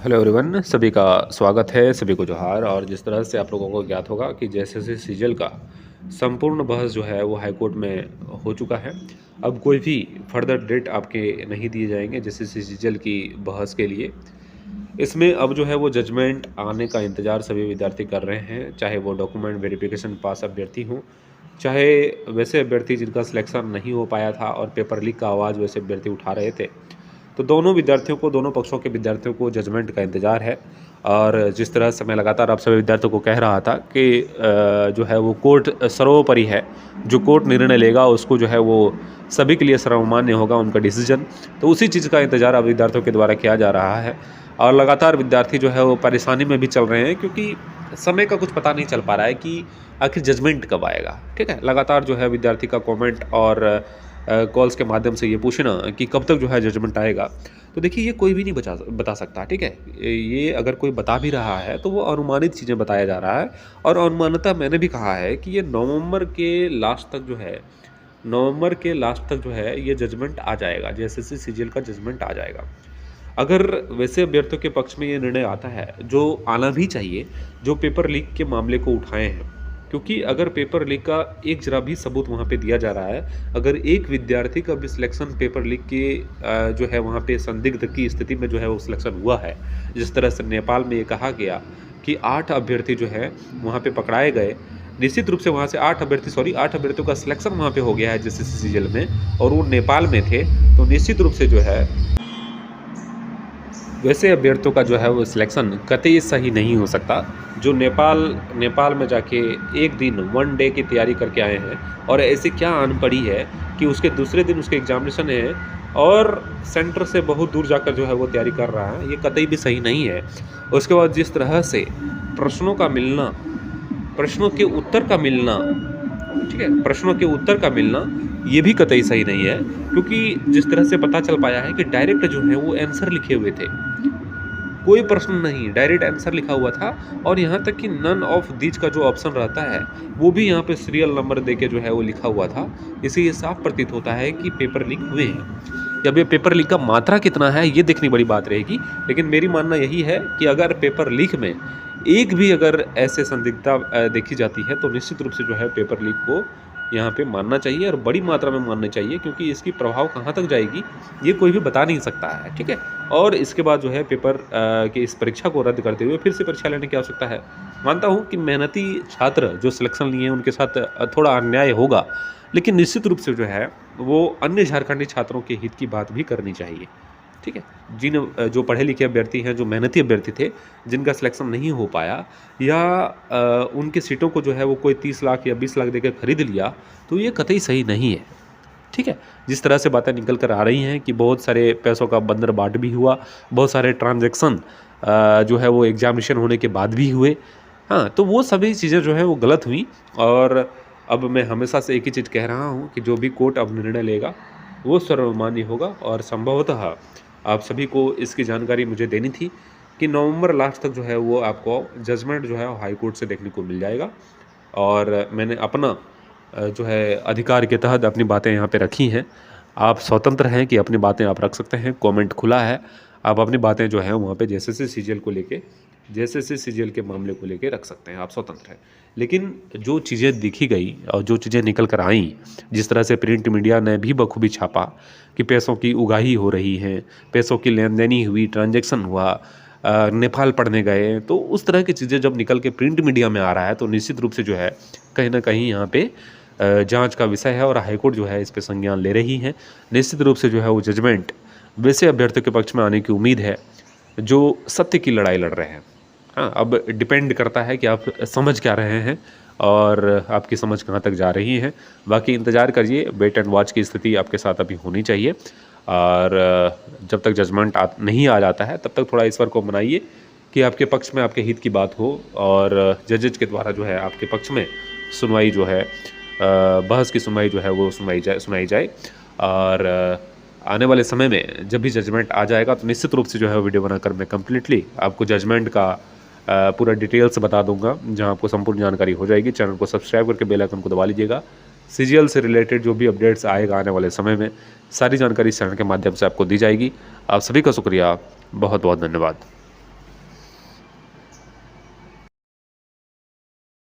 Hello everyone, सभी का स्वागत है, सभी को जोहार। और जिस तरह से आप लोगों को ज्ञात होगा कि जैसे सीजल का संपूर्ण बहस जो है वो हाई कोर्ट में हो चुका है। अब कोई भी फर्दर डेट आपके नहीं दिए जाएंगे जैसे सीजल की बहस के लिए। इसमें अब जो है वो जजमेंट आने का इंतज़ार सभी विद्यार्थी कर रहे हैं, चाहे वो डॉक्यूमेंट वेरिफिकेशन पास अभ्यर्थी हों, चाहे वैसे अभ्यर्थी जिनका सिलेक्शन नहीं हो पाया था और पेपर लीक का आवाज़ वैसे अभ्यर्थी उठा रहे थे। तो दोनों विद्यार्थियों को, दोनों पक्षों के विद्यार्थियों को जजमेंट का इंतज़ार है। और जिस तरह से मैं लगातार आप सभी विद्यार्थियों को कह रहा था कि जो है वो कोर्ट सर्वोपरि है, जो कोर्ट निर्णय लेगा उसको जो है वो सभी के लिए सर्वमान्य होगा उनका डिसीजन। तो उसी चीज़ का इंतज़ार अब विद्यार्थियों के द्वारा किया जा रहा है। और लगातार विद्यार्थी जो है वो परेशानी में भी चल रहे हैं, क्योंकि समय का कुछ पता नहीं चल पा रहा है कि आखिर जजमेंट कब आएगा। ठीक है, लगातार जो है विद्यार्थी का कमेंट और कॉल्स के माध्यम से ये पूछना कि कब तक जो है जजमेंट आएगा। तो देखिए, ये कोई भी नहीं बता सकता। ठीक है, ये अगर कोई बता भी रहा है तो वो अनुमानित चीज़ें बताया जा रहा है। और अनुमानतः मैंने भी कहा है कि ये नवंबर के लास्ट तक जो है, नवंबर के लास्ट तक जो है ये जजमेंट आ जाएगा, जेएसएससी सीजीएल का जजमेंट आ जाएगा। अगर वैसे अभ्यर्थियों के पक्ष में ये निर्णय आता है, जो आना भी चाहिए, जो पेपर लीक के मामले को उठाए हैं, क्योंकि अगर पेपर लीक का एक जरा भी सबूत वहाँ पे दिया जा रहा है, अगर एक विद्यार्थी का भी सिलेक्शन पेपर लीक के जो है वहाँ पे संदिग्ध की स्थिति में जो है वो सिलेक्शन हुआ है, जिस तरह से नेपाल में ये कहा गया कि 8 अभ्यर्थी जो है वहाँ पे पकड़ाए गए, निश्चित रूप से वहाँ से 8 अभ्यर्थियों का सिलेक्शन वहाँ पे हो गया है जेएसएससी सीजीएल में, और वो नेपाल में थे। तो निश्चित रूप से जो है वैसे अभ्यर्थियों का जो है वो सिलेक्शन कतई सही नहीं हो सकता, जो नेपाल में जाके एक दिन 1 डे की तैयारी करके आए हैं। और ऐसी क्या आन पड़ी है कि उसके दूसरे दिन उसके एग्जामिनेशन है और सेंटर से बहुत दूर जाकर जो है वो तैयारी कर रहा है, ये कतई भी सही नहीं है। उसके बाद जिस तरह से प्रश्नों का मिलना, प्रश्नों के उत्तर का मिलना, ठीक है, प्रश्नों के उत्तर का मिलना ये भी कतई सही नहीं है, क्योंकि जिस तरह से पता चल पाया है कि डायरेक्ट जो है वो आंसर लिखे हुए थे, कोई प्रश्न नहीं, डायरेक्ट आंसर लिखा हुआ था। और यहाँ तक कि नन ऑफ दीज का जो ऑप्शन रहता है वो भी यहाँ पे सीरियल नंबर देके जो है वो लिखा हुआ था। इससे ये साफ प्रतीत होता है कि पेपर लीक हुए हैं। अब ये पेपर लीक का मात्रा कितना है ये देखनी बड़ी बात रहेगी, लेकिन मेरी मानना यही है कि अगर पेपर लीक में एक भी अगर ऐसे संदिग्धता देखी जाती है तो निश्चित रूप से जो है पेपर लीक को यहाँ पे मानना चाहिए, और बड़ी मात्रा में मानना चाहिए, क्योंकि इसकी प्रभाव कहाँ तक जाएगी ये कोई भी बता नहीं सकता है। ठीक है, और इसके बाद जो है पेपर की इस परीक्षा को रद्द करते हुए फिर से परीक्षा लेने की आवश्यकता है। मानता हूँ कि मेहनती छात्र जो सिलेक्शन लिए हैं उनके साथ थोड़ा अन्याय होगा, लेकिन निश्चित रूप से जो है वो अन्य झारखंडी छात्रों के हित की बात भी करनी चाहिए। ठीक है, जो पढ़े लिखे अभ्यर्थी हैं, जो मेहनती अभ्यर्थी थे, जिनका सिलेक्शन नहीं हो पाया, या उनके सीटों को जो है वो कोई 30 लाख या 20 लाख देकर खरीद लिया, तो ये कतई सही नहीं है। ठीक है, जिस तरह से बातें निकल कर आ रही हैं कि बहुत सारे पैसों का बंदर बाट भी हुआ, बहुत सारे ट्रांजैक्शन जो है वो एग्जामिनेशन होने के बाद भी हुए। हाँ, तो वो सभी चीज़ें जो है वो गलत हुई। और अब मैं हमेशा से एक ही चीज़ कह रहा हूँ कि जो भी कोर्ट अब निर्णय लेगा वो सर्वमान्य होगा। और संभवतः आप सभी को इसकी जानकारी मुझे देनी थी कि नवंबर लास्ट तक जो है वो आपको जजमेंट जो है हाई कोर्ट से देखने को मिल जाएगा। और मैंने अपना जो है अधिकार के तहत अपनी बातें यहाँ पे रखी हैं। आप स्वतंत्र हैं कि अपनी बातें आप रख सकते हैं, कमेंट खुला है, आप अपनी बातें जो हैं वहाँ पे जेएसएससी सीजीएल को लेके, जेएसएससी सीजीएल के मामले को लेके रख सकते हैं, आप स्वतंत्र हैं। लेकिन जो चीज़ें दिखी गई और जो चीज़ें निकल कर आईं, जिस तरह से प्रिंट मीडिया ने भी बखूबी छापा कि पैसों की उगाही हो रही है, पैसों की लेन देनी हुई, ट्रांजैक्शन हुआ, नेपाल पढ़ने गए, तो उस तरह की चीज़ें जब निकल के प्रिंट मीडिया में आ रहा है तो निश्चित रूप से जो है कहीं ना कहीं यहाँ पे जांच का विषय है। और हाईकोर्ट जो है इस पे संज्ञान ले रही है। निश्चित रूप से जो है वो जजमेंट वैसे अभ्यर्थियों के पक्ष में आने की उम्मीद है जो सत्य की लड़ाई लड़ रहे हैं। हाँ, अब डिपेंड करता है कि आप समझ क्या रहे हैं और आपकी समझ कहाँ तक जा रही है। बाकी इंतज़ार करिए, वेट एंड वॉच की स्थिति आपके साथ अभी होनी चाहिए। और जब तक जजमेंट नहीं आ जाता है तब तक थोड़ा ईश्वर को मनाइए कि आपके पक्ष में आपके हित की बात हो, और जजेज के द्वारा जो है आपके पक्ष में सुनवाई जो है, बहस की सुनवाई जो है वो सुनाई जाए। और आने वाले समय में जब भी जजमेंट आ जाएगा तो निश्चित रूप से जो है वीडियो बनाकर मैं कम्प्लीटली आपको जजमेंट का पूरा डिटेल्स बता दूंगा, जहां आपको संपूर्ण जानकारी हो जाएगी। चैनल को सब्सक्राइब करके बेल आइकन को दबा लीजिएगा। सीजीएल से रिलेटेड जो भी अपडेट्स आएगा आने वाले समय में, सारी जानकारी इस चैनल के माध्यम से आपको दी जाएगी। आप सभी का शुक्रिया, बहुत बहुत धन्यवाद।